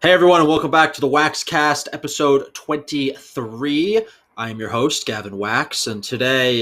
Hey everyone, and welcome back to the Waxcast, episode 23. I am your host, Gavin Wax, and today,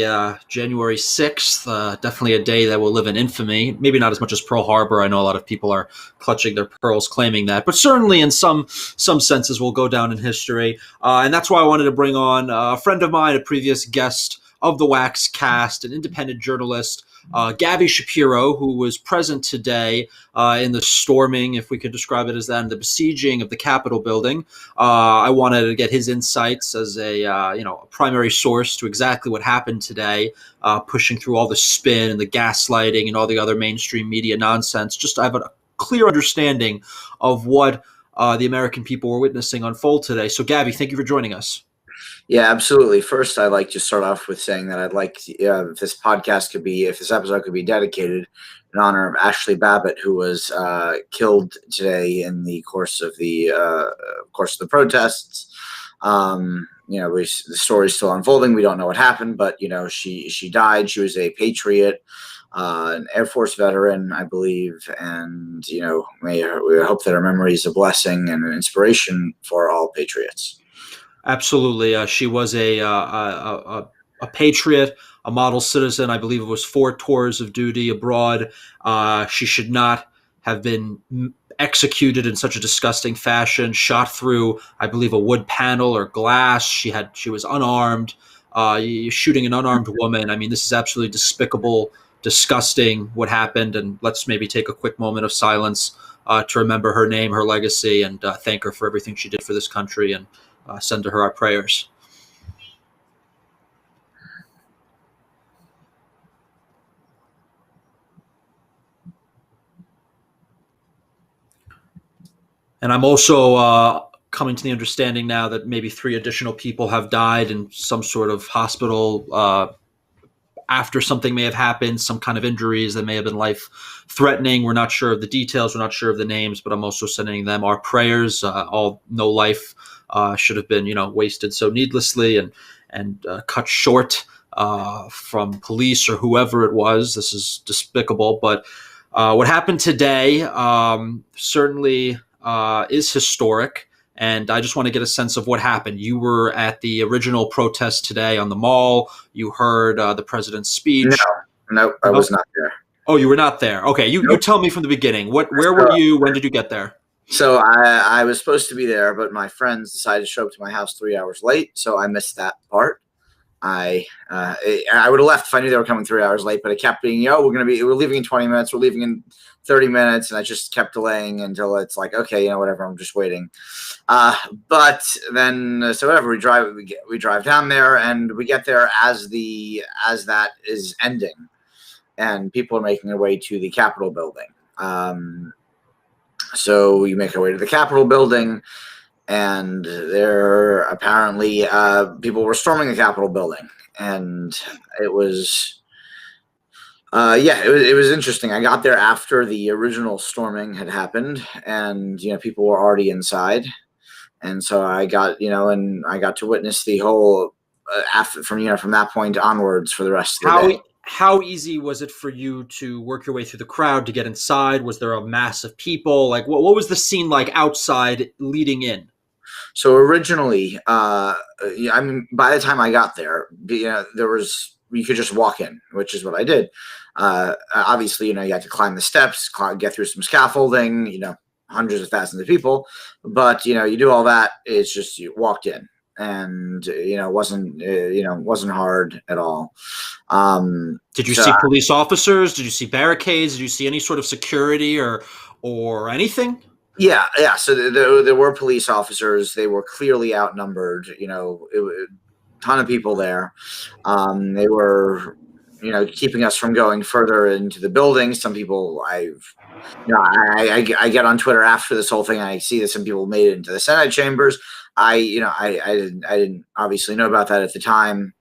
January 6th, definitely a day that will live in infamy. Maybe not as much as Pearl Harbor. I know a lot of people are clutching their pearls claiming that, but certainly in some senses will go down in history. And that's why I wanted to bring on a friend of mine, a previous guest of the Waxcast, an independent journalist, Gavi Shapiro, who was present today in the storming, if we could describe it as that, and the besieging of the Capitol building. I wanted to get his insights as a primary source to exactly what happened today, pushing through all the spin and the gaslighting and all the other mainstream media nonsense. Just to have a clear understanding of what the American people were witnessing unfold today. So, Gavi, thank you for joining us. Yeah, absolutely. First, I'd like to start off with saying that I'd like if this episode could be dedicated in honor of Ashley Babbitt, who was killed today in the course of the protests. The story's still unfolding. We don't know what happened, but she died. She was a patriot, an Air Force veteran, I believe, and we hope that her memory is a blessing and an inspiration for all patriots. Absolutely. She was a patriot, a model citizen. I believe it was 4 tours of duty abroad. She should not have been executed in such a disgusting fashion, shot through, I believe, a wood panel or glass. She was unarmed, shooting an unarmed woman. I mean, this is absolutely despicable, disgusting what happened. And let's maybe take a quick moment of silence to remember her name, her legacy, and thank her for everything she did for this country, and send to her our prayers. And I'm also coming to the understanding now that maybe 3 additional people have died in some sort of hospital after something may have happened, some kind of injuries that may have been life-threatening. We're not sure of the details. We're not sure of the names, but I'm also sending them our prayers. No life should have been, wasted so needlessly and cut short from police or whoever it was. This is despicable. But what happened today certainly is historic. And I just want to get a sense of what happened. You were at the original protest today on the Mall. You heard the president's speech. No, I was not there. Oh, you were not there. Okay, you tell me from the beginning. Where were you? When did you get there? So I was supposed to be there, but my friends decided to show up to my house 3 hours late, so I missed that part. I would have left if I knew they were coming 3 hours late, but it kept being, we're leaving in 20 minutes, we're leaving in 30 minutes, and I just kept delaying until it's like, okay, whatever, I'm just waiting. But then, so whatever, we drive down there, and we get there as that is ending, and people are making their way to the Capitol building. So we make our way to the Capitol building, and there apparently people were storming the Capitol building, and it was it was interesting. I got there after the original storming had happened, and people were already inside, and so I got I got to witness the whole from that point onwards for the rest of the day. How easy was it for you to work your way through the crowd to get inside? Was there a mass of people? Like, what was the scene like outside leading in? So originally, by the time I got there, you could just walk in, which is what I did. Obviously, you had to climb the steps, get through some scaffolding, hundreds of thousands of people. But, you do all that. It's just you walked in. And it wasn't hard at all. Did you see police officers? Did you see barricades? Did you see any sort of security or anything? Yeah. So there were police officers. They were clearly outnumbered. A ton of people there. They were, keeping us from going further into the building. Some people I get on Twitter after this whole thing. And I see that some people made it into the Senate chambers. I didn't obviously know about that at the time.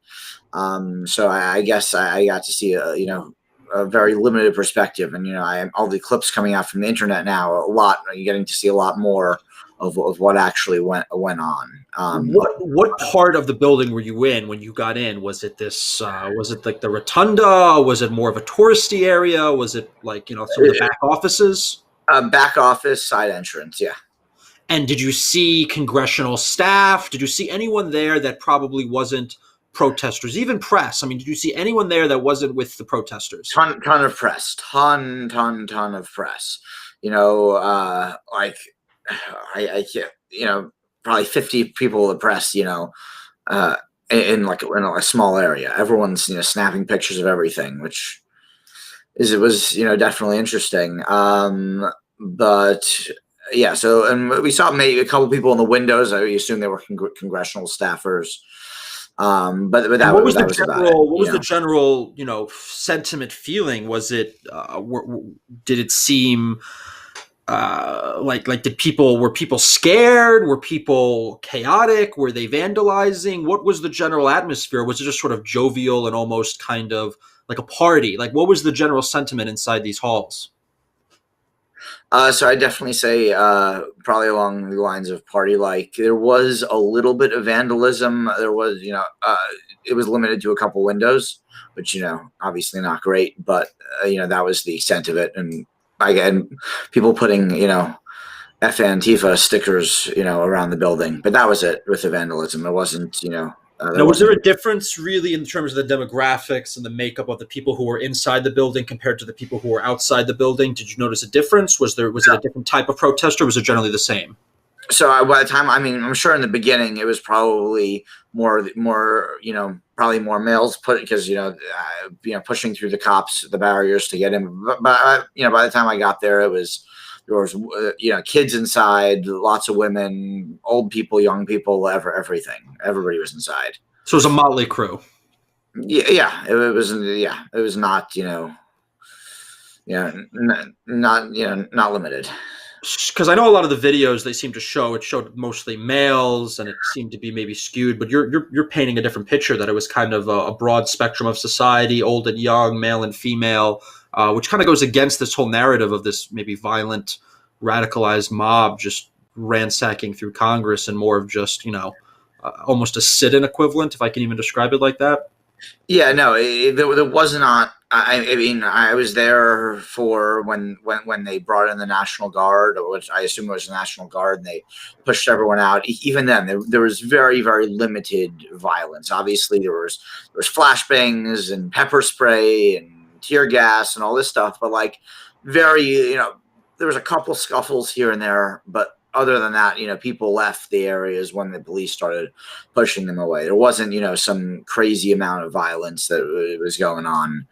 So I guess I got to see a very limited perspective, and all the clips coming out from the internet now, you're getting to see a lot more of what actually went on. What part of the building were you in when you got in? Was it was it like the rotunda? Was it more of a touristy area? Was it like some of the back offices? Back office, side entrance, yeah. And did you see congressional staff? Did you see anyone there that probably wasn't protesters, even press? I mean, did you see anyone there that wasn't with the protesters? Ton of press, ton of press. Like I can't, probably 50 people of the press. Uh, in a small area, everyone's snapping pictures of everything, which it was definitely interesting. But yeah, so and we saw maybe a couple people in the windows. I assume they were congressional staffers. But And that was about it. what was the general, sentiment feeling? Was it, did it seem like were people scared? Were people chaotic? Were they vandalizing? What was the general atmosphere? Was it just sort of jovial and almost kind of like a party? Like, what was the general sentiment inside these halls? So I definitely say probably along the lines of party like. There was a little bit of vandalism. There was, it was limited to a couple windows, which, obviously not great, but, that was the extent of it. And again, people putting, F Antifa stickers, around the building. But that was it with the vandalism. It wasn't, there Now, was there wasn't. a difference really in terms of the demographics and the makeup of the people who were inside the building compared to the people who were outside the building? Did you notice a difference? Was it a different type of protest, or was it generally the same? So by the time, I mean, I'm sure in the beginning it was probably probably more males put because pushing through the cops, the barriers to get in. But by the time I got there, there was kids inside, lots of women, old people, young people, everything. Everybody was inside. So it was a motley crew. Yeah, it was not not limited. Because I know a lot of the videos they seem to show it showed mostly males and it seemed to be maybe skewed, but you're painting a different picture that it was kind of a broad spectrum of society, old and young, male and female, which kind of goes against this whole narrative of this maybe violent, radicalized mob just ransacking through Congress and more of just almost a sit-in equivalent, if I can even describe it like that. Yeah, no, there was not. I mean, I was there for when they brought in the National Guard, which I assume was the National Guard, and they pushed everyone out. Even then, there was very limited violence. Obviously, there was flashbangs and pepper spray and tear gas and all this stuff, but like very, there was a couple scuffles here and there, but other than that, people left the areas when the police started pushing them away. There wasn't, some crazy amount of violence that was going on.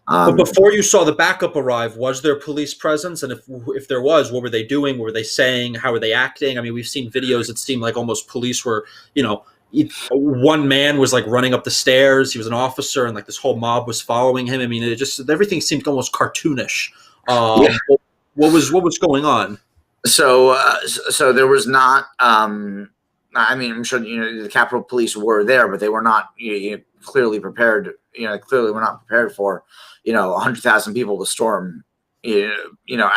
But before you saw the backup arrive, was there police presence? And if there was, what were they doing? What were they saying? How were they acting? I mean, we've seen videos that seemed like almost police were, one man was like running up the stairs. He was an officer, and like this whole mob was following him. I mean, it just everything seemed almost cartoonish. Yeah. What was going on? So there was not. I mean, I'm sure the Capitol Police were there, but they were not clearly prepared. Clearly we're not prepared for 100,000 people to storm. I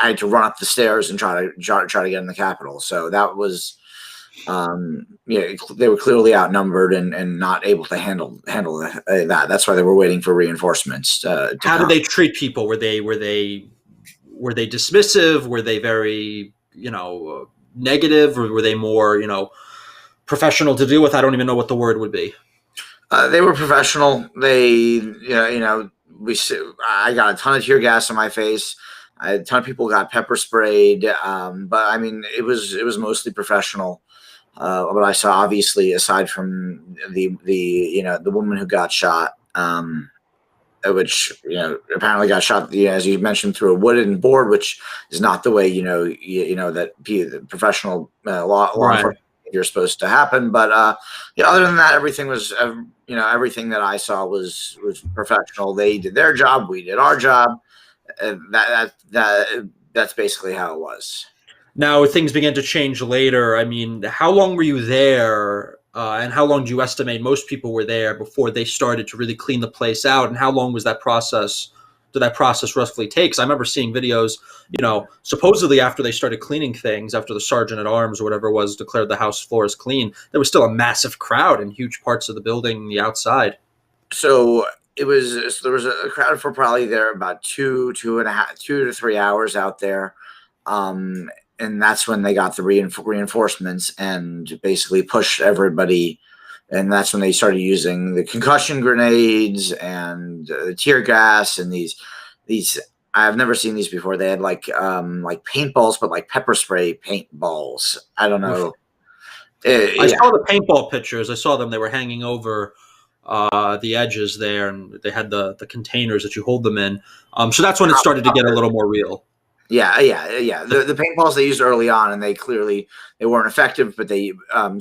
had to run up the stairs and try to get in the Capitol. So that was, they were clearly outnumbered and not able to handle that. That's why they were waiting for reinforcements. How did they treat people? Were they dismissive? Were they very negative, or were they more professional to deal with? I don't even know what the word would be. They were professional. They I got a ton of tear gas in my face. A ton of people got pepper sprayed, but I mean it was mostly professional. But I saw, obviously, aside from the woman who got shot, which apparently got shot, as you mentioned, through a wooden board, which is not the way that the professional law enforcement you're supposed to happen. But other than that, everything was everything that I saw was professional. They did their job, we did our job. That's basically how it was. Now things began to change later. I mean, how long were you there? And how long do you estimate most people were there before they started to really clean the place out? And how long was that process? Did that process roughly take? Because I remember seeing videos, supposedly after they started cleaning things, after the sergeant at arms or whatever it was declared the house floors clean, there was still a massive crowd in huge parts of the building, the outside. So there was a crowd for probably there about 2 to 3 hours out there. that's when they got the reinforcements and basically pushed everybody. And that's when they started using the concussion grenades and tear gas and these. I've never seen these before. They had like paintballs, but like pepper spray paintballs. I don't Oof. know. I Yeah, saw the paintball pictures. I saw them. They were hanging over the edges there, and they had the containers that you hold them in. So that's when it started to get a little more real. yeah. The paintballs they used early on, and they weren't effective, but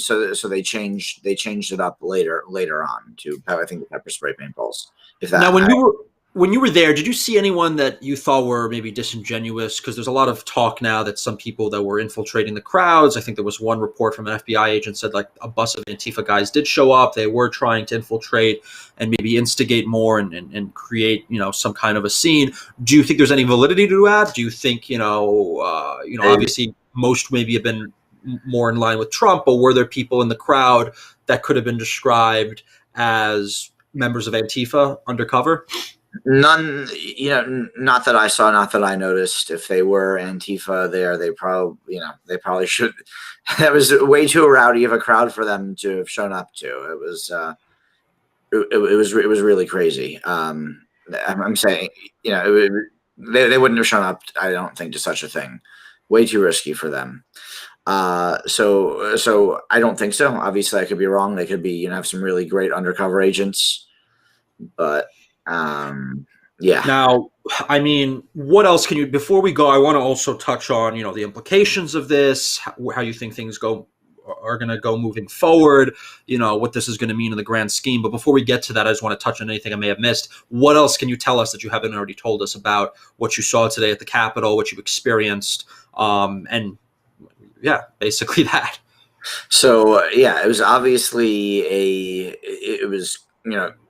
so they changed it up later on to I think the pepper spray paintballs. If Now, that, when you were there, did you see anyone that you thought were maybe disingenuous? Because there's a lot of talk now that some people that were infiltrating the crowds. I think there was one report from an FBI agent said like a bus of Antifa guys did show up. They were trying to infiltrate and maybe instigate more and create some kind of a scene. Do you think there's any validity to that? Do you think obviously most maybe have been more in line with Trump, but were there people in the crowd that could have been described as members of Antifa undercover? none, not that I saw, not that I noticed. If they were Antifa there, they probably should. That was way too rowdy of a crowd for them to have shown up to. It was, it was really crazy. I'm saying, they wouldn't have shown up, I don't think, to such a thing. Way too risky for them. So I don't think so. Obviously, I could be wrong. They could be, have some really great undercover agents, but yeah. Now, I mean, what else can you, before we go, I want to also touch on, the implications of this, how you think things are going to go moving forward, what this is going to mean in the grand scheme. But before we get to that, I just want to touch on anything I may have missed. What else can you tell us that you haven't already told us about what you saw today at the Capitol, what you experienced, and yeah, basically that. So yeah, it was obviously it was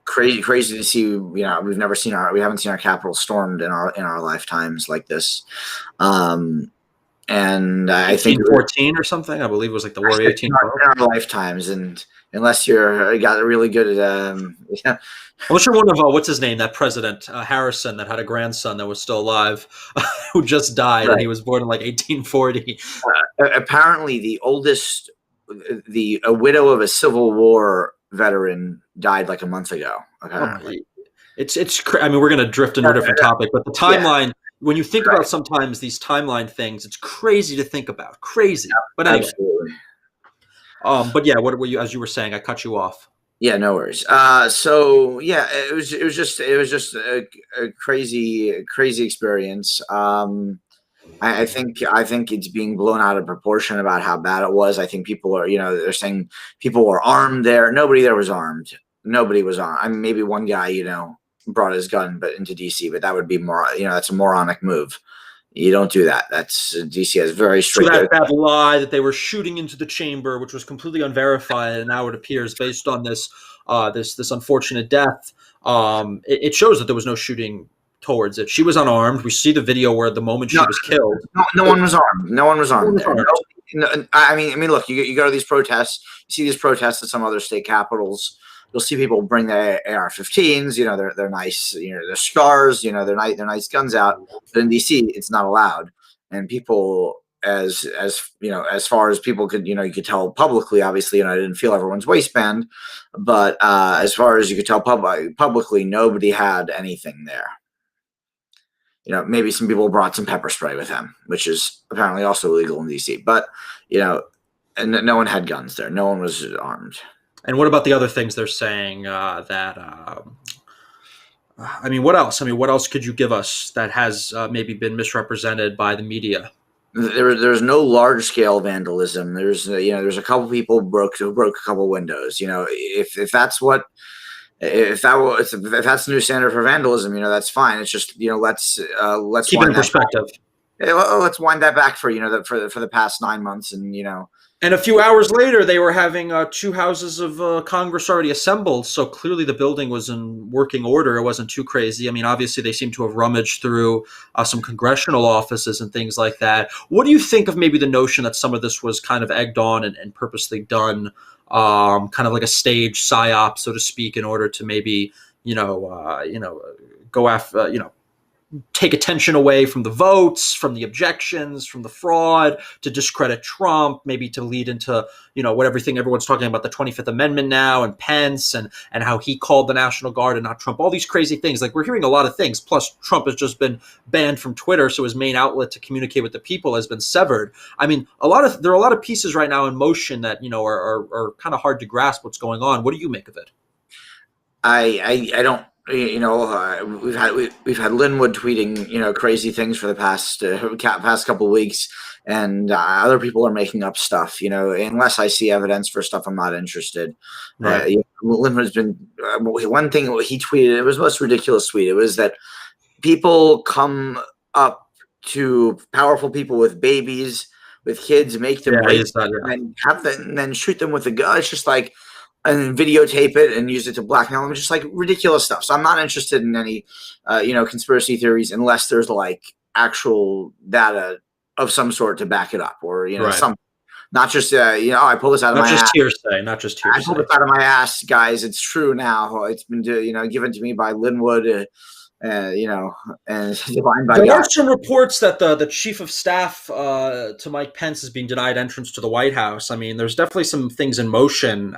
crazy to see. We haven't seen our Capitol stormed in our lifetimes like this. And I think 1814 or something, I believe it was like the War of 1812. In our lifetimes, and unless you're got really good at yeah. I'm sure one of what's his name, that president Harrison, that had a grandson that was still alive, who just died, Right. and he was born in like 1840. Apparently, a widow of a Civil War veteran died like a month ago. Apparently, I mean, we're going to drift into a different topic, but the timeline. Yeah. When you think about sometimes these timeline things, it's crazy to think about. Crazy, but anyway. Absolutely. But yeah, what were you? As you were saying, I cut you off. Yeah, no worries. So yeah, it was just a crazy experience. I think it's being blown out of proportion about how bad it was. I think people are, they're saying people were armed there. Nobody there was armed. Nobody was armed. I mean, maybe one guy, brought his gun, but into DC, but that would be more, that's a moronic move. You don't do that. That's DC has very strict. So that lie that they were shooting into the chamber, which was completely unverified, and now it appears based on this this unfortunate death. It shows that there was no shooting towards it. She was unarmed. We see the video where the moment she was killed, no one was armed. No one was armed. I mean, look, you go to these protests. You see these protests at some other state capitals. You'll see people bring their AR-15s. They're nice. They're scars. They're nice guns out. But in DC, it's not allowed. And people, as far as people could, you could tell publicly. Obviously, I didn't feel everyone's waistband, but as far as you could tell publicly, nobody had anything there. Maybe some people brought some pepper spray with them, which is apparently also illegal in DC. But and no one had guns there. No one was armed. And what about the other things they're saying that? I mean, what else? I mean, what else could you give us that has maybe been misrepresented by the media? There's no large scale vandalism. There's a couple people who broke a couple windows. If that's the new standard for vandalism, that's fine. It's just let's keep it in perspective. Let's wind that back for for the past 9 months, and And a few hours later, they were having two houses of Congress already assembled. So clearly the building was in working order. It wasn't too crazy. I mean, obviously, they seem to have rummaged through some congressional offices and things like that. What do you think of maybe the notion that some of this was kind of egged on and purposely done, kind of like a stage psyop, so to speak, in order to maybe, go after, take attention away from the votes, from the objections, from the fraud, to discredit Trump, maybe to lead into, what everything everyone's talking about, the 25th Amendment now, and Pence, and how he called the National Guard and not Trump, all these crazy things. Like, we're hearing a lot of things. Plus, Trump has just been banned from Twitter, so his main outlet to communicate with the people has been severed. I mean, there are a lot of pieces right now in motion that, are kind of hard to grasp what's going on. What do you make of it? I don't. We've had Linwood tweeting crazy things for the past couple of weeks, and other people are making up stuff. Unless I see evidence for stuff, I'm not interested. Right. Linwood's been one thing he tweeted. It was the most ridiculous tweet. It was that people come up to powerful people with babies, with kids, make them rape them, and then shoot them with a gun. It's just like, and videotape it and use it to blackmail them. Just like ridiculous stuff. So I'm not interested in any, conspiracy theories unless there's like actual data of some sort to back it up, or some, not just I pulled this out of my ass. Not just hearsay. I pulled this out of my ass, guys. It's true now. It's been given to me by Linwood. And divine by God. There are some reports that the chief of staff to Mike Pence is being denied entrance to the White House. I mean, there's definitely some things in motion.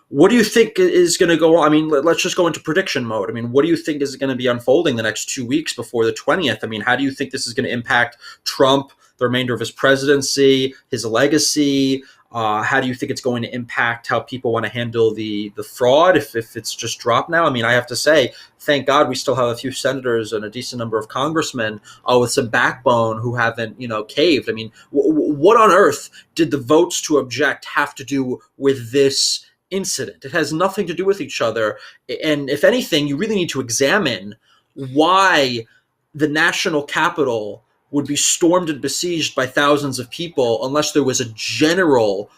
What do you think is going to go on? I mean, let's just go into prediction mode. I mean, what do you think is going to be unfolding the next 2 weeks before the 20th? I mean, how do you think this is going to impact Trump, the remainder of his presidency, his legacy? How do you think it's going to impact how people want to handle the fraud if it's just dropped now? I mean, I have to say, thank God we still have a few senators and a decent number of congressmen with some backbone who haven't, caved. I mean, what on earth did the votes to object have to do with this incident? It has nothing to do with each other. And if anything, you really need to examine why the national Capitol would be stormed and besieged by thousands of people unless there was a general,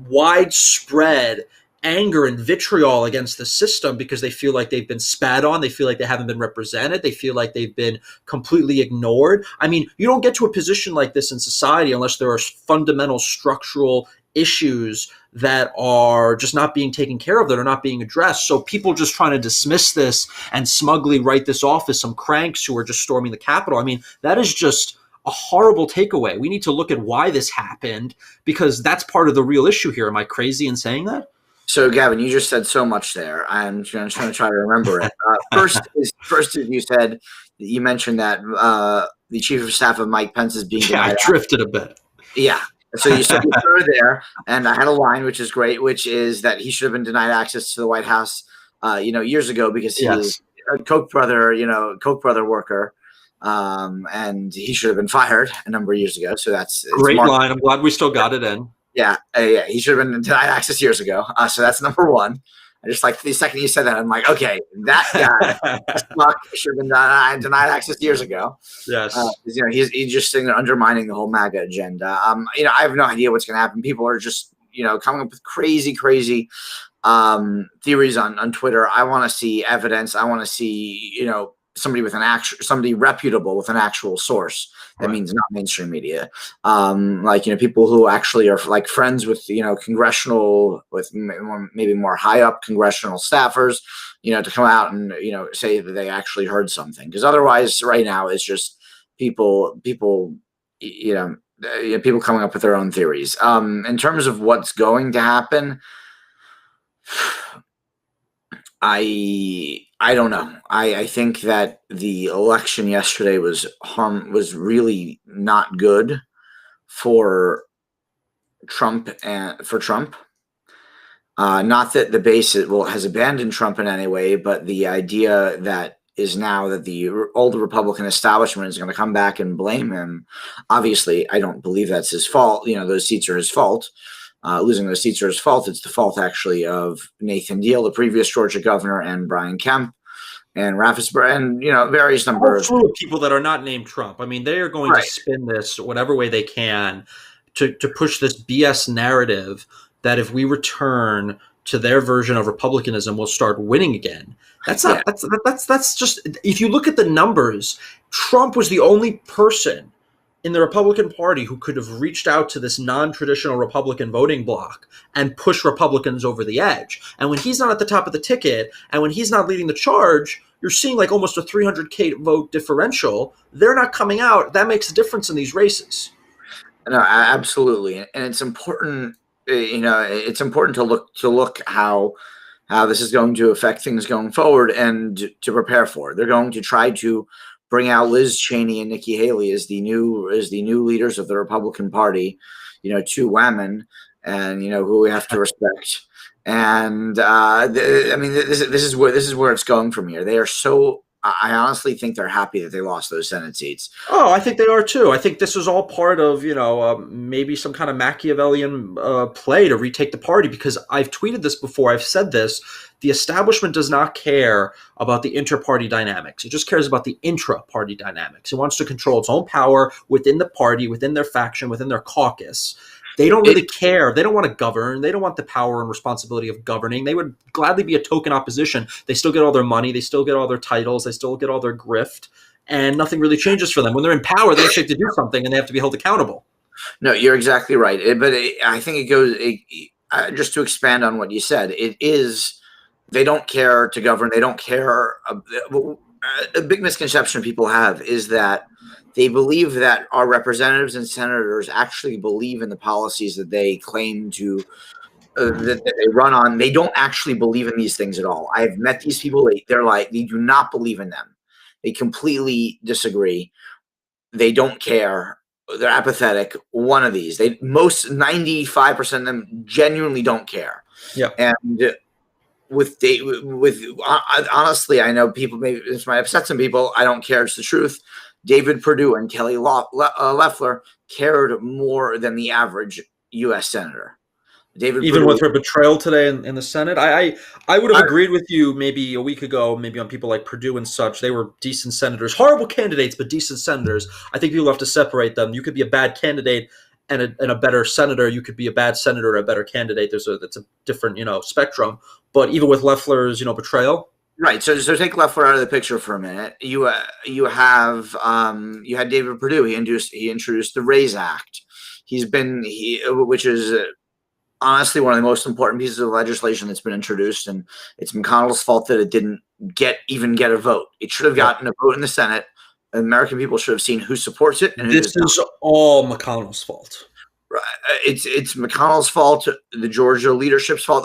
widespread anger and vitriol against the system because they feel like they've been spat on, they feel like they haven't been represented, they feel like they've been completely ignored. I mean, you don't get to a position like this in society unless there are fundamental structural issues that are just not being taken care of, that are not being addressed. So people just trying to dismiss this and smugly write this off as some cranks who are just storming the Capitol. I mean, that is just a horrible takeaway. We need to look at why this happened, because that's part of the real issue here. Am I crazy in saying that? So, Gavin, you just said so much there. I'm trying to try to remember it. First is you said, you mentioned that the chief of staff of Mike Pence is being denied. I drifted a bit. Yeah. So you said you were there, and I had a line, which is great, which is that he should have been denied access to the White House, years ago because he was a Koch brother worker. And he should have been fired a number of years ago. So that's great line. I'm glad we still got it in. Yeah, he should have been denied access years ago. So that's number one. I just like the second you said that, I'm like, okay, that guy should have been denied access years ago. Yes, he's just sitting there undermining the whole MAGA agenda. I have no idea what's going to happen. People are just coming up with crazy theories on Twitter. I want to see evidence. I want to see somebody reputable with an actual source. That means not mainstream media. People who actually are like friends with, congressional, with maybe more high up congressional staffers, to come out and, say that they actually heard something. Because otherwise right now it's just people coming up with their own theories. In terms of what's going to happen, I don't know. I think that the election yesterday was really not good for Trump not that the base has abandoned Trump in any way, but the idea that is now that the old Republican establishment is going to come back and blame him. Obviously, I don't believe that's his fault. Those seats are his fault. Losing those seats are his fault. It's the fault, actually, of Nathan Deal, the previous Georgia governor, and Brian Kemp, and Raffensperger, and various number of people that are not named Trump. I mean, they are going to spin this whatever way they can to push this BS narrative that if we return to their version of republicanism, we'll start winning again. That's not. That's just. If you look at the numbers, Trump was the only person in the Republican Party who could have reached out to this non-traditional Republican voting bloc and pushed Republicans over the edge. And when he's not at the top of the ticket and when he's not leading the charge, you're seeing like almost a 300K vote differential. They're not coming out. That makes a difference in these races. No, absolutely, and it's important. It's important to look how this is going to affect things going forward and to prepare for it. They're going to try to bring out Liz Cheney and Nikki Haley as the new leaders of the Republican Party. Two women, and who we have to respect. And this is where it's going from here. They are so. I honestly think they're happy that they lost those Senate seats. Oh, I think they are too. I think this was all part of, maybe some kind of Machiavellian play to retake the party, because I've tweeted this before. I've said this. The establishment does not care about the inter-party dynamics. It just cares about the intra-party dynamics. It wants to control its own power within the party, within their faction, within their caucus. They don't really care. They don't want to govern. They don't want the power and responsibility of governing. They would gladly be a token opposition. They still get all their money. They still get all their titles. They still get all their grift. And nothing really changes for them. When they're in power, they actually have to do something, and they have to be held accountable. No, you're exactly right. I think it goes, just to expand on what you said, it is, they don't care to govern. They don't care. A big misconception people have is that they believe that our representatives and senators actually believe in the policies that they claim to that they run on. They don't actually believe in these things at all. I've met these people. They do not believe in them. They completely disagree. They don't care. They're apathetic. One of these. 95% of them genuinely don't care. Yeah. And honestly, I know people, maybe this might upset some people. I don't care. It's the truth. David Perdue and Kelly Loeffler cared more than the average U.S. senator. Even with her betrayal today in the Senate, I would have agreed with you maybe a week ago, maybe on people like Perdue and such. They were decent senators, horrible candidates, but decent senators. I think people have to separate them. You could be a bad candidate and a better senator. You could be a bad senator, a better candidate. That's a different spectrum. But even with Loeffler's betrayal. Right. So take Loeffler out of the picture for a minute. You had David Perdue. He introduced the RAISE Act. Which is honestly one of the most important pieces of legislation that's been introduced, and it's McConnell's fault that it didn't even get a vote. It should have gotten a vote in the Senate. American people should have seen who supports it. And this is all McConnell's fault. Right. It's McConnell's fault, the Georgia leadership's fault.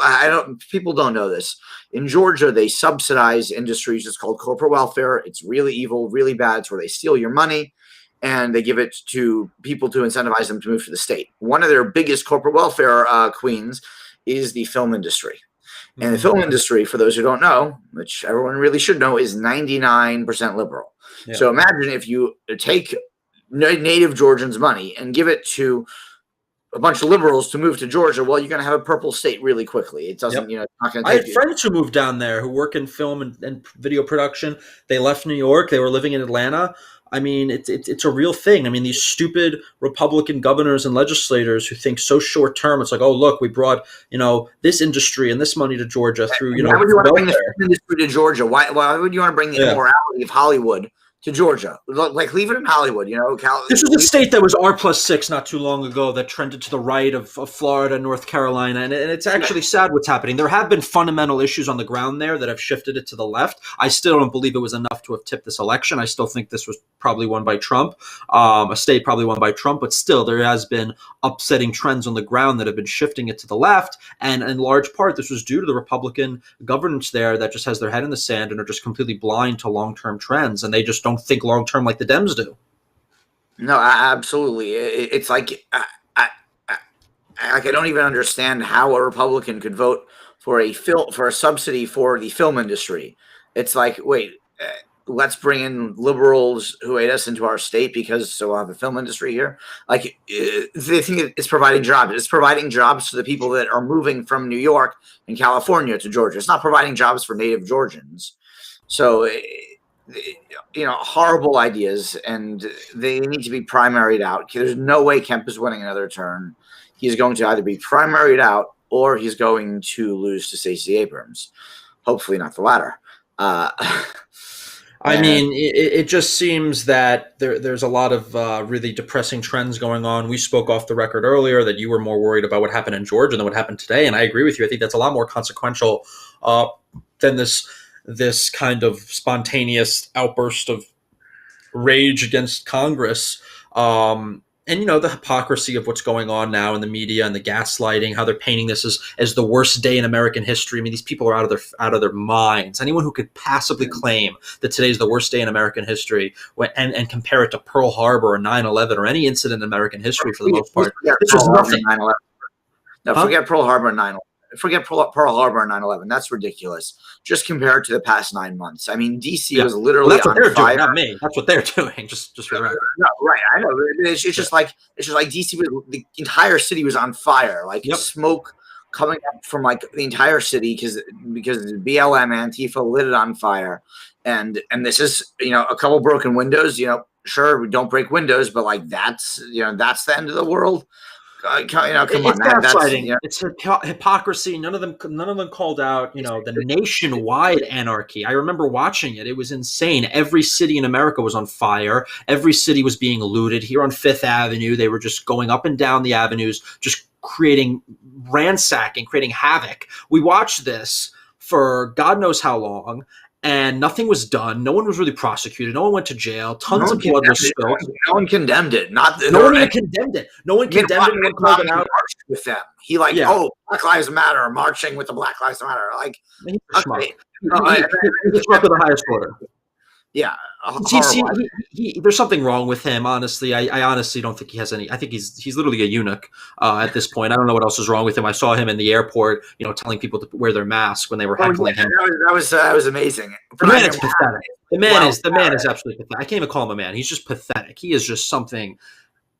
People don't know this. In Georgia, they subsidize industries. It's called corporate welfare. It's really evil, really bad. It's where they steal your money and they give it to people to incentivize them to move to the state. One of their biggest corporate welfare queens is the film industry. And the film industry, for those who don't know, which everyone really should know, is 99% liberal. Yeah. So imagine if you take native Georgians' money and give it to a bunch of liberals to move to Georgia. Well, you're going to have a purple state really quickly. It doesn't, Yep. Not going to take I had friends who moved down there who work in film and video production. They left New York. They were living in Atlanta. I mean, it's a real thing. I mean, these stupid Republican governors and legislators who think so short term. It's like, oh, look, we brought this industry and this money to Georgia through Why would you want to bring the industry to Georgia? Why would you want to bring the immorality of Hollywood to Georgia? Like, leave it in Hollywood, This was a state that was R+6 not too long ago that trended to the right of Florida, North Carolina, and it's actually sad what's happening. There have been fundamental issues on the ground there that have shifted it to the left. I still don't believe it was enough to have tipped this election. I still think this was probably won by Trump, a state probably won by Trump, but still there has been upsetting trends on the ground that have been shifting it to the left, and in large part this was due to the Republican governance there that just has their head in the sand and are just completely blind to long-term trends, and they just don't think long-term like the Dems do. No, absolutely. It's like I don't even understand how a Republican could vote for a subsidy for the film industry. It's like, wait, let's bring in liberals who hate us into our state so we'll have a film industry here. Like, they think it's providing jobs. It's providing jobs to the people that are moving from New York and California to Georgia. It's not providing jobs for native Georgians. So, horrible ideas, and they need to be primaried out. There's no way Kemp is winning another turn. He's going to either be primaried out or he's going to lose to Stacey Abrams. Hopefully not the latter. I mean, it just seems that there's a lot of really depressing trends going on. We spoke off the record earlier that you were more worried about what happened in Georgia than what happened today, and I agree with you. I think that's a lot more consequential uh, than this kind of spontaneous outburst of rage against Congress. And the hypocrisy of what's going on now in the media and the gaslighting, how they're painting this as the worst day in American history. I mean, these people are out of their minds. Anyone who could possibly claim that today is the worst day in American history and compare it to Pearl Harbor or 9/11 or any incident in American history for the most part, this was nothing. No, forget Pearl Harbor and 9/11. Forget Pearl Harbor and 9/11. That's ridiculous. Just compared to the past 9 months. I mean, DC was literally that's what on they're fire. doing, not me. That's what they're doing. Just for the record. No, right. I know. It's just like DC was, the entire city was on fire. Like smoke coming up from like the entire city because BLM Antifa lit it on fire. And this is, a couple broken windows, sure, we don't break windows, but like that's the end of the world. Come on. It's gaslighting. It's hypocrisy. None of them called out, the nationwide anarchy. I remember watching it. It was insane. Every city in America was on fire. Every city was being looted. Here on Fifth Avenue, they were just going up and down the avenues, just ransacking, creating havoc. We watched this for God knows how long. And nothing was done. No one was really prosecuted. No one went to jail. Tons of blood was spilled. No one condemned it. No one even condemned it. No one condemned it. No one called it out. With them. He Black Lives Matter, marching with the Black Lives Matter. Like, he's a schmuck. He's a schmuck of the highest order. Yeah. There's something wrong with him, honestly. I honestly don't think he has any. I think he's literally a eunuch at this point. I don't know what else is wrong with him. I saw him in the airport, telling people to wear their mask when they were heckling him. That was amazing. The man is pathetic. The man is absolutely pathetic. I can't even call him a man. He's just pathetic. He is just something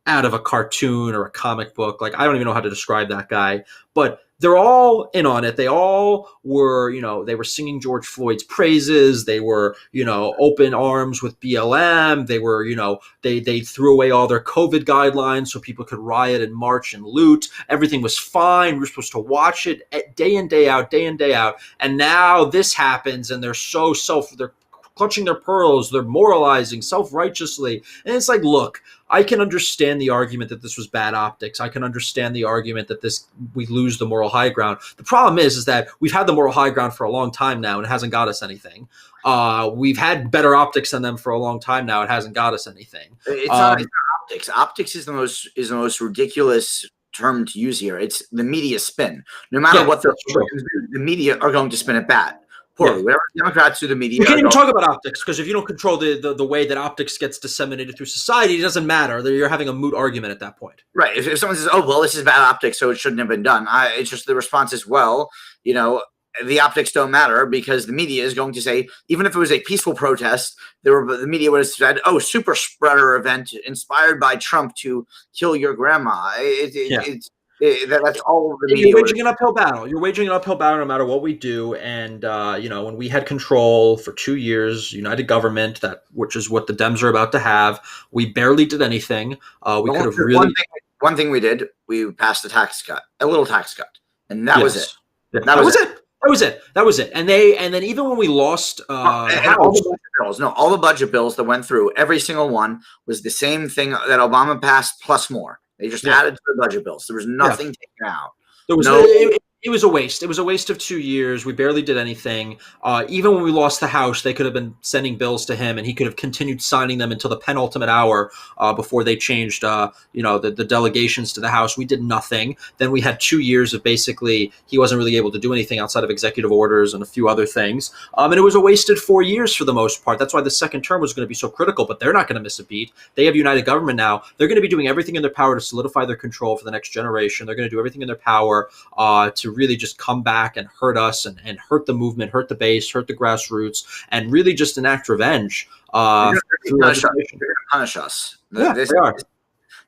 out of a cartoon or a comic book. Like, I don't even know how to describe that guy, but they're all in on it. They all were, they were singing George Floyd's praises. They were, open arms with BLM. They were, they threw away all their COVID guidelines so people could riot and march and loot. Everything was fine. We were supposed to watch it day in, day out. And now this happens and they're they're clutching their pearls. They're moralizing self-righteously. And it's like, look, I can understand the argument that this was bad optics. I can understand the argument that we lose the moral high ground. The problem is that we've had the moral high ground for a long time now, and it hasn't got us anything. We've had better optics than them for a long time now. It hasn't got us anything. It's not optics. Optics is the most ridiculous term to use here. It's the media spin. No matter what the media are going to spin it bad. Poorly. Whatever Democrats do, the media. You can't even talk about optics because if you don't control the way that optics gets disseminated through society, it doesn't matter. You're having a moot argument at that point. Right. If someone says, "Oh, well, this is bad optics, so it shouldn't have been done," it's just the response is, "Well, the optics don't matter because the media is going to say, even if it was a peaceful protest, the media would have said, oh, super spreader event inspired by Trump to kill your grandma." That's all the media. You're waging an uphill battle. You're waging an uphill battle no matter what we do. And, when we had control for 2 years, united government, which is what the Dems are about to have, we barely did anything. We could have really. One thing we did, we passed a little tax cut. And that was it. That was it. And then even when we lost all the budget bills that went through, every single one was the same thing that Obama passed plus more. They just added to the budget bills. There was nothing taken out. There was it was a waste. It was a waste of 2 years. We barely did anything. Even when we lost the House, they could have been sending bills to him, and he could have continued signing them until the penultimate hour before they changed, the delegations to the House. We did nothing. Then we had 2 years of basically he wasn't really able to do anything outside of executive orders and a few other things. And it was a wasted 4 years for the most part. That's why the second term was going to be so critical. But they're not going to miss a beat. They have united government now. They're going to be doing everything in their power to solidify their control for the next generation. They're going to do everything in their power to really just come back and hurt us and hurt the movement, hurt the base, hurt the grassroots, and really just enact revenge. Punish us. Yeah, they are.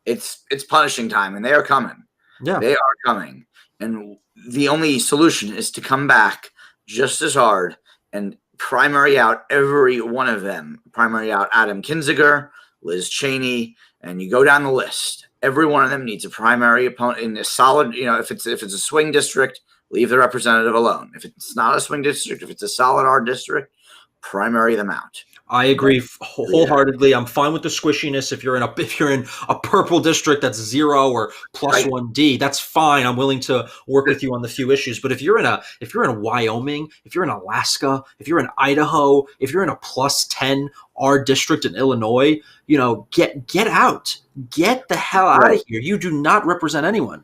It's punishing time, and they are coming. Yeah, they are coming. And the only solution is to come back just as hard and primary out every one of them. Primary out Adam Kinzinger, Liz Cheney, and you go down the list. Every one of them needs a primary opponent in a solid, if it's a swing district, leave the representative alone. If it's not a swing district, if it's a solid R district, primary them out. I agree wholeheartedly. I'm fine with the squishiness. If you're in a purple district that's 0 or plus Right, 1D, that's fine. I'm willing to work with you on the few issues. But if you're in Wyoming, if you're in Alaska, if you're in Idaho, if you're in a plus 10 R district in Illinois, get out. Get the hell out right. of here. You do not represent anyone.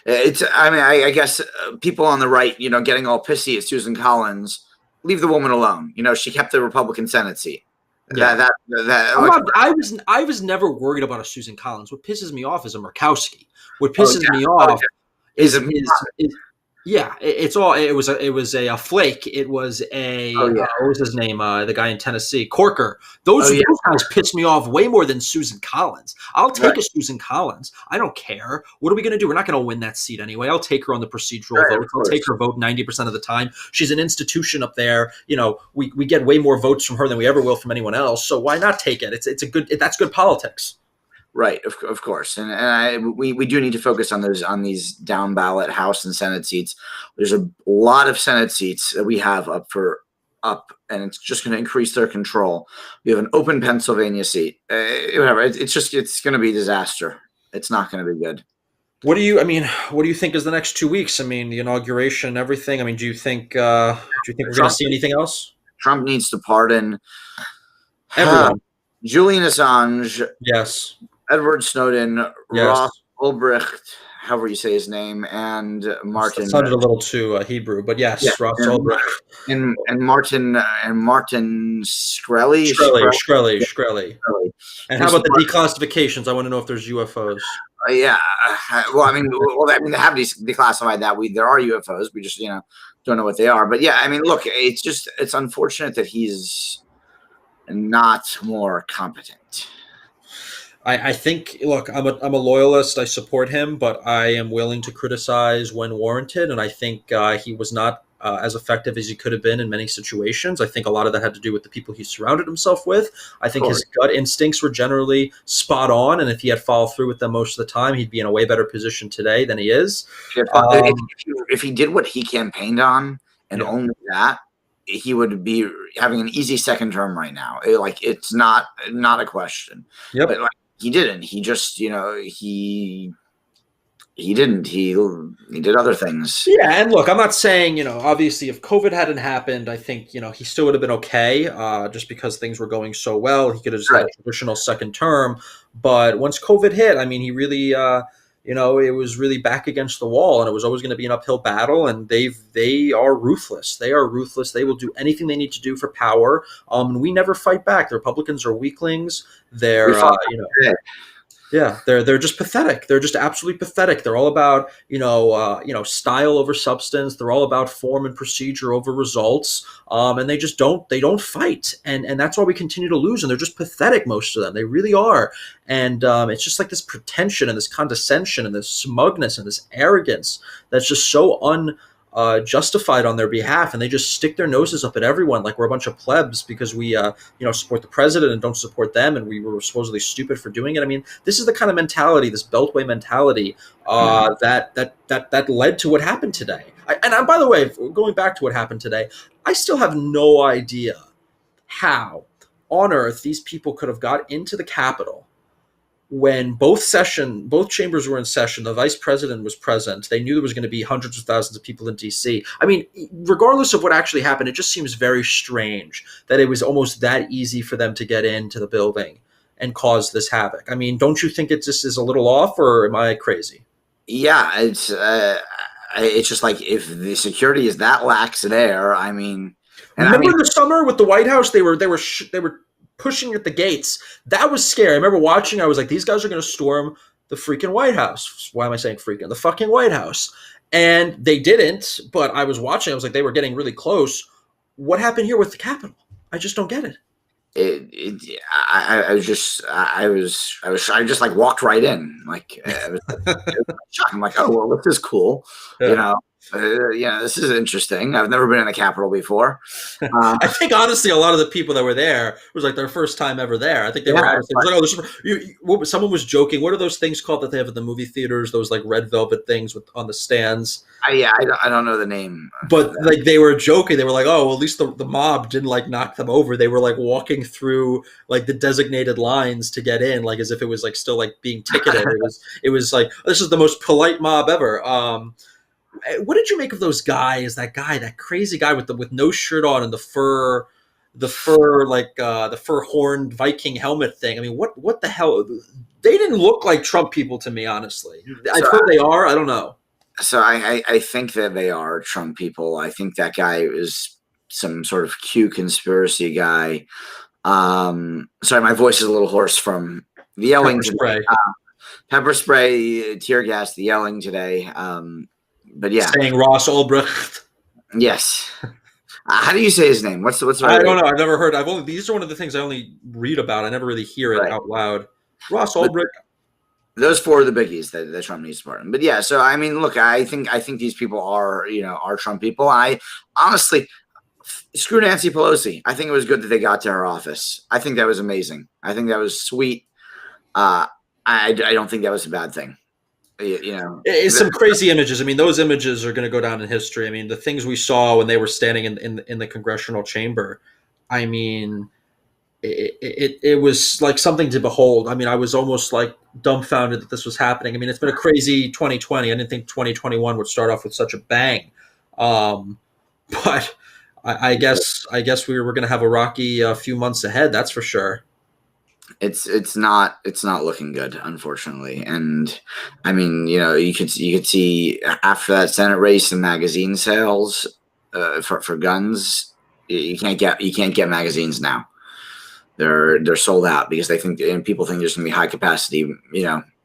I mean, I guess people on the right, getting all pissy at Susan Collins. Leave the woman alone. She kept the Republican Senate seat. Yeah. I'm Like, not. I was never worried about a Susan Collins. What pisses me off is a Murkowski. What oh pisses yeah, me oh off yeah, is a is yeah. It's all. It was a flake. It was oh a yeah, what was his name? The guy in Tennessee, Corker. Those oh yeah, those guys piss me off way more than Susan Collins. I'll right, take a Susan Collins. I don't care. What are we going to do? We're not going to win that seat anyway. I'll take her on the procedural right, of votes. I'll take course. her vote 90% of the time. She's an institution up there. We get way more votes from her than we ever will from anyone else. So why not take it? It's a good. That's good politics. Right, of course, and we do need to focus on these down ballot House and Senate seats. There's a lot of Senate seats that we have up, and it's just going to increase their control. We have an open Pennsylvania seat. Whatever, it's going to be a disaster. It's not going to be good. What do you think is the next 2 weeks? I mean, the inauguration, everything. I mean, do you think we're going to Trump see anything else? Trump needs to pardon Everyone. Julian Assange, Yes. Edward Snowden, Yes. Ross Ulbricht, however you say his name, and That Martin. sounded a little too Hebrew, but Yeah, yes, Ross and, Ulbricht. Martin Shkreli. Shkreli. Shkreli. And how about the declassifications? I want to know if there's UFOs. Yeah. Well, they have declassified that. There are UFOs. We just don't know what they are. But yeah, I mean, look, it's unfortunate that he's not more competent. I think, look, I'm a loyalist. I support him, but I am willing to criticize when warranted. And I think he was not as effective as he could have been in many situations. I think a lot of that had to do with the people he surrounded himself with. I think his gut instincts were generally spot on. And if he had followed through with them most of the time, he'd be in a way better position today than he is. If he did what he campaigned on and only that, he would be having an easy second term right now. It's not a question. Yep. But he didn't. He just, he didn't. He did other things. Yeah, and look, I'm not saying, obviously if COVID hadn't happened, I think, he still would have been okay, just because things were going so well. He could have just had a traditional second term. But once COVID hit, I mean, he really, it was really back against the wall, and it was always going to be an uphill battle. And they are ruthless. They are ruthless. They will do anything they need to do for power. And we never fight back. The Republicans are weaklings. They're, yeah, they're just pathetic. They're just absolutely pathetic. They're all about style over substance. They're all about form and procedure over results. And they just don't fight. And that's why we continue to lose. And they're just pathetic, most of them. They really are. And it's just like this pretension and this condescension and this smugness and this arrogance that's just so justified on their behalf, and they just stick their noses up at everyone like we're a bunch of plebs because we support the president and don't support them, and we were supposedly stupid for doing it. I mean, this is the kind of mentality, this beltway mentality, that led to what happened today. And by the way, going back to what happened today, I still have no idea how on earth these people could have got into the Capitol when both chambers were in session. The vice president was present. They knew there was going to be hundreds of thousands of people in DC. I mean, regardless of what actually happened, it just seems very strange that it was almost that easy for them to get into the building and cause this havoc. I mean, don't you think it just is a little off, or am I crazy? Yeah, it's just like, if the security is that lax there, I mean, remember the summer with the White House, they were pushing at the gates. That was scary. I remember watching. I was like, these guys are going to storm the freaking White House. Why am I saying freaking? The fucking White House. And they didn't, but I was watching. I was like, they were getting really close. What happened here with the Capitol? I just don't get it. I just like walked right in. Like, it was shocked. I'm like, oh, well, this is cool. Yeah. Yeah, this is interesting. I've never been in the Capitol before. Uh, I think honestly, a lot of the people that were there was like their first time ever there. I think they were yeah, honestly it was like, oh, someone was joking. What are those things called that they have at the movie theaters? Those like red velvet things with on the stands. I don't know the name for But that. like they were joking, they were like, "Oh, well, at least the mob didn't like knock them over. They were like walking through like the designated lines to get in, like as if it was like still like being ticketed. It was like this is the most polite mob ever." What did you make of those guys? That guy, that crazy guy with no shirt on and the fur horned Viking helmet thing. I mean, what the hell? They didn't look like Trump people to me, honestly. I've So, heard they are. I don't know. I think that they are Trump people. I think that guy is some sort of Q conspiracy guy. Sorry, my voice is a little hoarse from the yelling Pepper today. spray, Pepper spray, tear gas, the yelling today. But yeah, saying Ross Ulbricht. yes. How do you say his name? What's the I right way? don't know. I've never heard. I've only These are one of the things I only read about. I never really hear it Right. out loud. Ross But Ulbricht. those four are the biggies that Trump needs to pardon. But yeah, so I mean, look, I think these people are are Trump people. I honestly screw Nancy Pelosi. I think it was good that they got to her office. I think that was amazing. I think that was sweet. Uh, I don't think that was a bad thing. It's some crazy images. I mean, those images are going to go down in history. I mean, the things we saw when they were standing in the congressional chamber. I mean, it was like something to behold. I mean, I was almost like dumbfounded that this was happening. I mean, it's been a crazy 2020. I didn't think 2021 would start off with such a bang. Um, but I guess we were going to have a rocky few months ahead. That's for sure. it's not looking good, unfortunately. And I mean, you could see after that Senate race and magazine sales for guns. You can't get magazines now. They're sold out because they think and people think there's going to be high capacity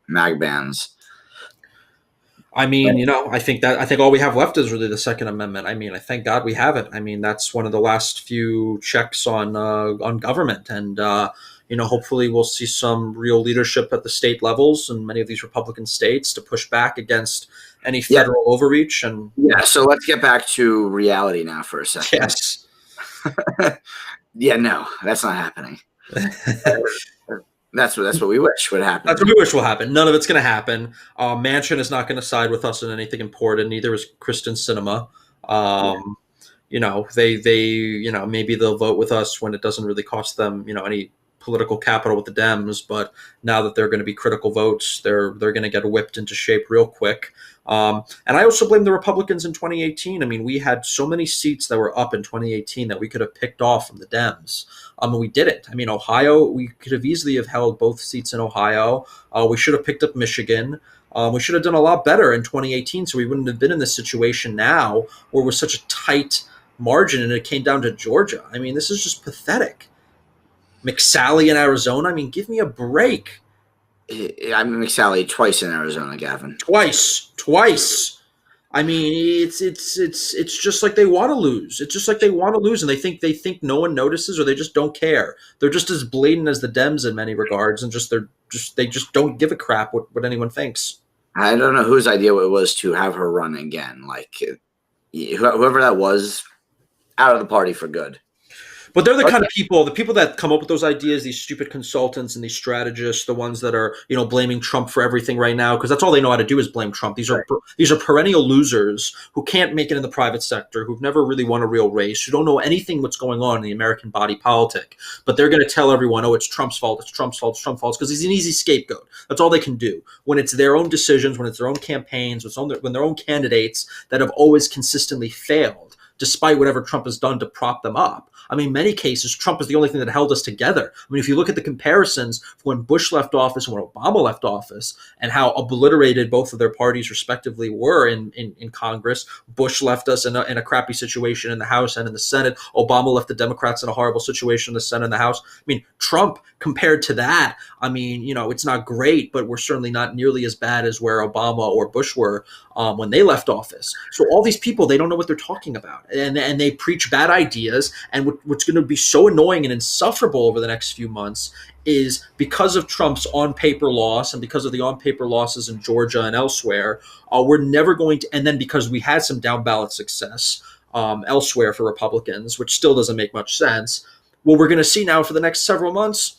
mag bans. I mean, I think all we have left is really the Second Amendment. I mean, I thank God we have it. I mean, that's one of the last few checks on government, and hopefully we'll see some real leadership at the state levels in many of these Republican states to push back against any Yeah, federal overreach. And yeah. So let's get back to reality now for a second. yes, Yeah, no, that's not happening. That's what we wish would happen. that's what we wish will happen. None of it's going to happen. Manchin is not going to side with us in anything important. Neither is Kristen Cinema. Yeah. They maybe they'll vote with us when it doesn't really cost them any political capital with the Dems. But now that they're going to be critical votes, they're going to get whipped into shape real quick. And I also blame the Republicans in 2018. I mean, we had so many seats that were up in 2018 that we could have picked off from the Dems. And we didn't. I mean, Ohio, we could have easily have held both seats in Ohio. We should have picked up Michigan. We should have done a lot better in 2018, so we wouldn't have been in this situation now where it was such a tight margin and it came down to Georgia. I mean, this is just pathetic. McSally in Arizona. I mean, give me a break. I'm McSally twice in Arizona, Gavin. Twice. I mean, it's just like they want to lose. It's just like they want to lose, and they think no one notices, or they just don't care. They're just as blatant as the Dems in many regards, and they just don't give a crap what anyone thinks. I don't know whose idea it was to have her run again. Like whoever that was, out of the party for good. But they're the But kind of people, the people that come up with those ideas, these stupid consultants and these strategists, the ones that are, blaming Trump for everything right now, because that's all they know how to do is blame Trump. These are right. these are perennial losers who can't make it in the private sector, who've never really won a real race, who don't know anything what's going on in the American body politic. But they're going to tell everyone, oh, it's Trump's fault, it's Trump's fault, it's Trump's fault, because he's an easy scapegoat. That's all they can do. When it's their own decisions, when it's their own campaigns, when their own candidates that have always consistently failed, despite whatever Trump has done to prop them up. I mean, in many cases, Trump is the only thing that held us together. I mean, if you look at the comparisons when Bush left office and when Obama left office and how obliterated both of their parties respectively were in Congress, Bush left us in a crappy situation in the House and in the Senate. Obama left the Democrats in a horrible situation in the Senate and the House. I mean, Trump, compared to that, I mean, it's not great, but we're certainly not nearly as bad as where Obama or Bush were when they left office. So all these people, they don't know what they're talking about. and they preach bad ideas. And what's going to be so annoying and insufferable over the next few months is because of Trump's on-paper loss and because of the on-paper losses in Georgia and elsewhere, we're never going to. And then because we had some down-ballot success elsewhere for Republicans, which still doesn't make much sense. What we're going to see now for the next several months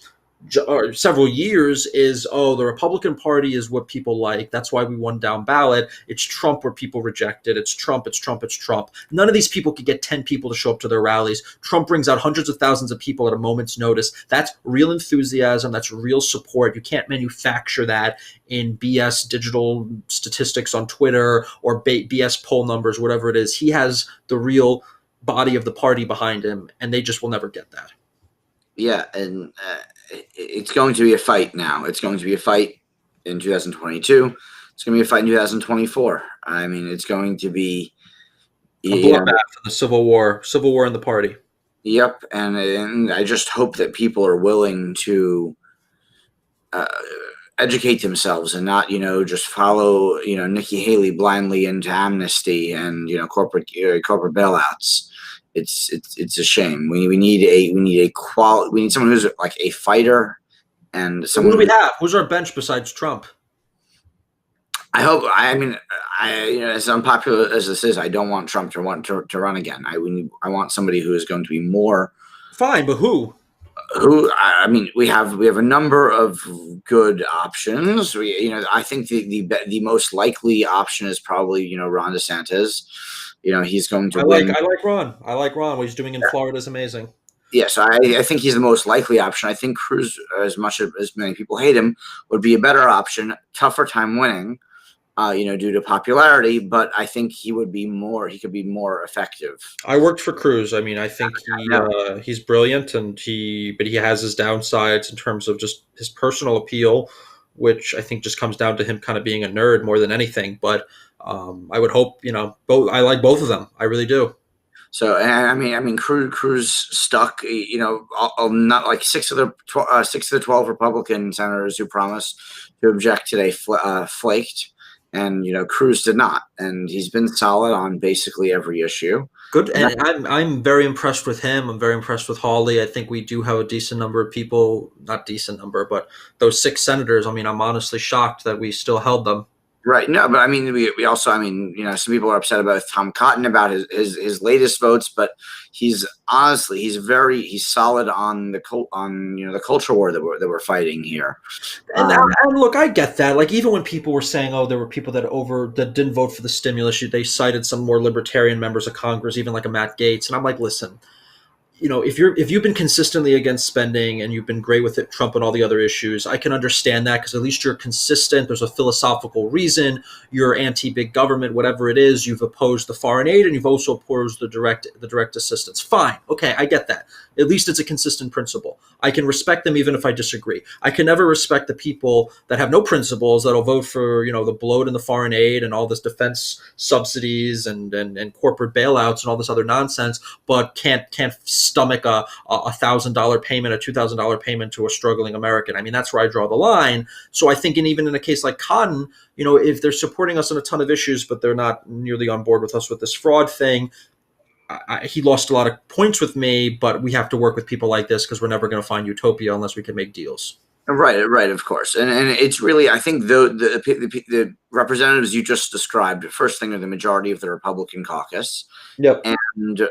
or several years is, the Republican Party is what people like. That's why we won down ballot. It's Trump where people reject it. It's Trump, it's Trump, it's Trump. None of these people could get 10 people to show up to their rallies. Trump brings out hundreds of thousands of people at a moment's notice. That's real enthusiasm. That's real support. You can't manufacture that in BS digital statistics on Twitter or BS poll numbers, whatever it is. He has the real body of the party behind him, and they just will never get that. Yeah, and it's going to be a fight now. It's going to be a fight in 2022. It's going to be a fight in 2024. I mean, it's going to be a bloodbath in the Civil War in the party. Yep, and I just hope that people are willing to educate themselves and not, just follow, Nikki Haley blindly into amnesty and corporate bailouts. It's a shame. We need someone who's like a fighter and someone. Who do we have? Who's our bench besides Trump? I hope. As unpopular as this is, I don't want Trump to run again. I want somebody who is going to be more. Fine, but who? We have a number of good options. I think the most likely option is probably Ron DeSantis. He's going to win. I like Ron. What he's doing in Florida is amazing. Yes, I think he's the most likely option. I think Cruz, as much as many people hate him, would be a better option. Tougher time winning, due to popularity, but I think he could be more effective. I worked for Cruz. I mean, I think he's brilliant, but he has his downsides in terms of just his personal appeal, which I think just comes down to him kind of being a nerd more than anything. But I would hope, both. I like both of them. I really do. So, Cruz stuck, not like six of the 12 Republican senators who promised to object today flaked. And, Cruz did not. And he's been solid on basically every issue. Good. And I'm very impressed with him. I'm very impressed with Hawley. I think we do have a decent number of people, not decent number, but those 6 senators, I'm honestly shocked that we still held them. Right. No, but we also, some people are upset about Tom Cotton about his latest votes, but he's solid on the the culture war that we're fighting here. And look, I get that. Like, even when people were saying, there were people that didn't vote for the stimulus, they cited some more libertarian members of Congress, even like a Matt Gaetz. And I'm like, listen, if you've been consistently against spending and you've been great with it, Trump and all the other issues, I can understand that because at least you're consistent. There's a philosophical reason. You're anti-big government, whatever it is. You've opposed the foreign aid and you've also opposed the direct assistance. Fine. Okay, I get that. At least it's a consistent principle. I can respect them even if I disagree. I can never respect the people that have no principles that'll vote for, the bloat in the foreign aid and all this defense subsidies and corporate bailouts and all this other nonsense, but can't stomach a $1,000 payment, a $2,000 payment to a struggling American. That's where I draw the line. So I think, even in a case like Cotton, if they're supporting us on a ton of issues, but they're not nearly on board with us with this fraud thing, he lost a lot of points with me, but we have to work with people like this because we're never going to find utopia unless we can make deals. Right, of course. And it's really, I think the representatives you just described, first thing, are the majority of the Republican caucus. Yep. And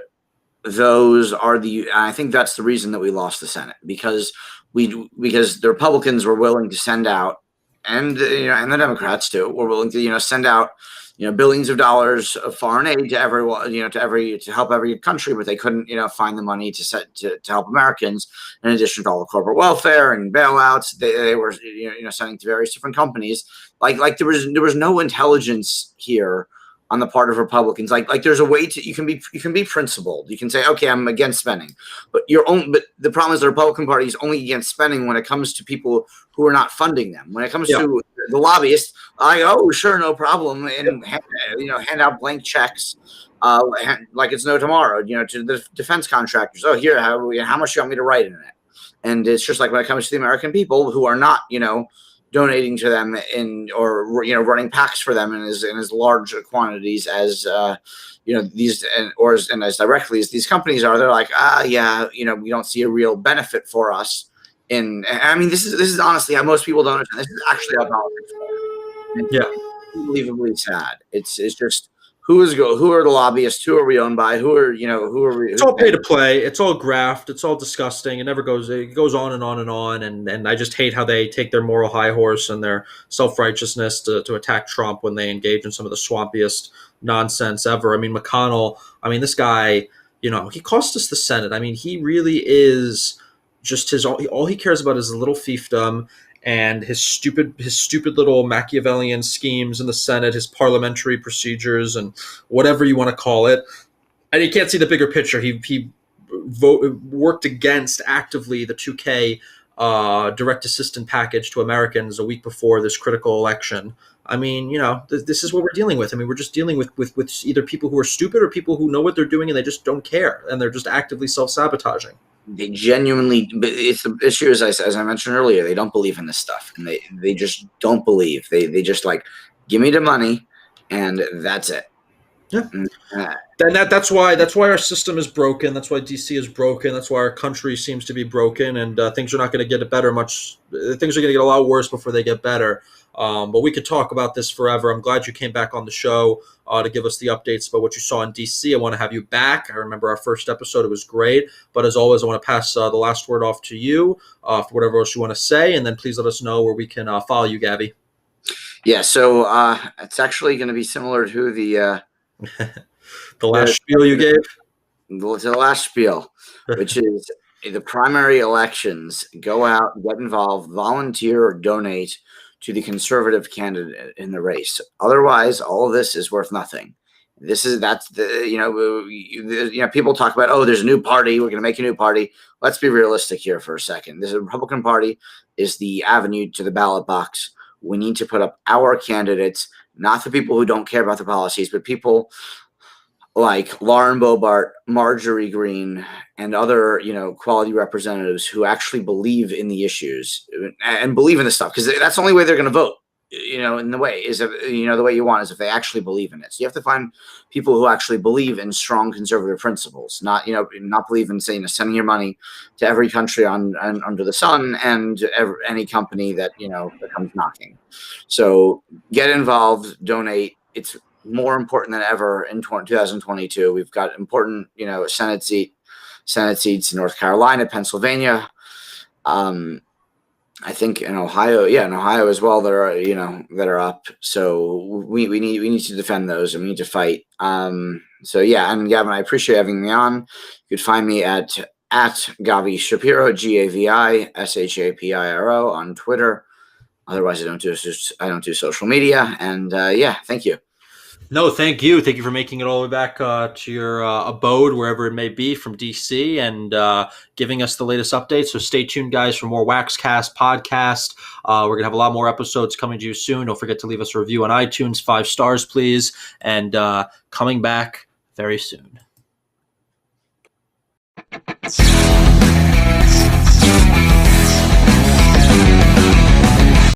those are I think that's the reason that we lost the Senate, because the Republicans were willing to send out, and the Democrats too, were willing to send out billions of dollars of foreign aid to everyone, to help every country, but they couldn't find the money to help Americans. In addition to all the corporate welfare and bailouts, they were sending to various different companies. Like there was no intelligence here on the part of Republicans. Like there's a way you can be principled. You can say, okay, I'm against spending, but the problem is the Republican Party is only against spending when it comes to people who are not funding them. When it comes to the lobbyists, sure, no problem, and hand out blank checks like it's no tomorrow. To the defense contractors. Oh, here, how much you want me to write in it? And it's just like when it comes to the American people who are not, donating to them or running packs for them in as large quantities as these and as directly as these companies are. They're like, yeah, we don't see a real benefit for us. I mean, this is honestly how most people don't understand. This is actually how politics works. Yeah. It's unbelievably sad. It's just who are the lobbyists? Who are we owned by? Who are we? It's all pay to play. It's all graft. It's all disgusting. It goes on and on and on. And I just hate how they take their moral high horse and their self-righteousness to attack Trump when they engage in some of the swampiest nonsense ever. I mean, McConnell, this guy, he cost us the Senate. I mean, he really is just all he cares about is a little fiefdom and his stupid little Machiavellian schemes in the Senate, his parliamentary procedures and whatever you want to call it. And he can't see the bigger picture. He worked against actively the 2K direct assistant package to Americans a week before this critical election. I mean, this is what we're dealing with. I mean, we're just dealing with either people who are stupid or people who know what they're doing and they just don't care and they're just actively self-sabotaging. They genuinely, it's the issue as I mentioned earlier, they don't believe in this stuff and they just don't believe. They just like, give me the money and that's it. Yeah. And that's why our system is broken. That's why DC is broken. That's why our country seems to be broken, and things are not going to get better much. Things are going to get a lot worse before they get better. But we could talk about this forever. I'm glad you came back on the show to give us the updates about what you saw in DC. I want to have you back. I remember our first episode. It was great. But as always, I want to pass the last word off to you for whatever else you want to say, and then please let us know where we can follow you, Gavi. Yeah, so it's actually going to be similar to the the last spiel you gave. To the last spiel, which is the primary elections. Go out, get involved, volunteer, or donate to the conservative candidate in the race. Otherwise, all of this is worth nothing. People talk about, there's a new party. We're going to make a new party. Let's be realistic here for a second. This Republican Party is the avenue to the ballot box. We need to put up our candidates, not the people who don't care about the policies, but people like Lauren Boebert, Marjorie Greene, and other, quality representatives who actually believe in the issues and believe in the stuff, because that's the only way they're going to vote. In the way is, the way you want is if they actually believe in it. So you have to find people who actually believe in strong conservative principles, not believe in saying sending your money to every country under the sun and any company that that comes knocking. So get involved, donate. It's more important than ever in 2022. We've got important, Senate seats in North Carolina, Pennsylvania. I think in Ohio, as well, that are up. So we need to defend those and we need to fight. And Gavin, I appreciate having me on. You could find me at Gavi Shapiro, GaviShapiro on Twitter. Otherwise, I don't do social media. And thank you. No, thank you. Thank you for making it all the way back to your abode, wherever it may be, from DC, and giving us the latest updates. So stay tuned, guys, for more Waxcast podcast. We're going to have a lot more episodes coming to you soon. Don't forget to leave us a review on iTunes, 5 stars, please, and coming back very soon.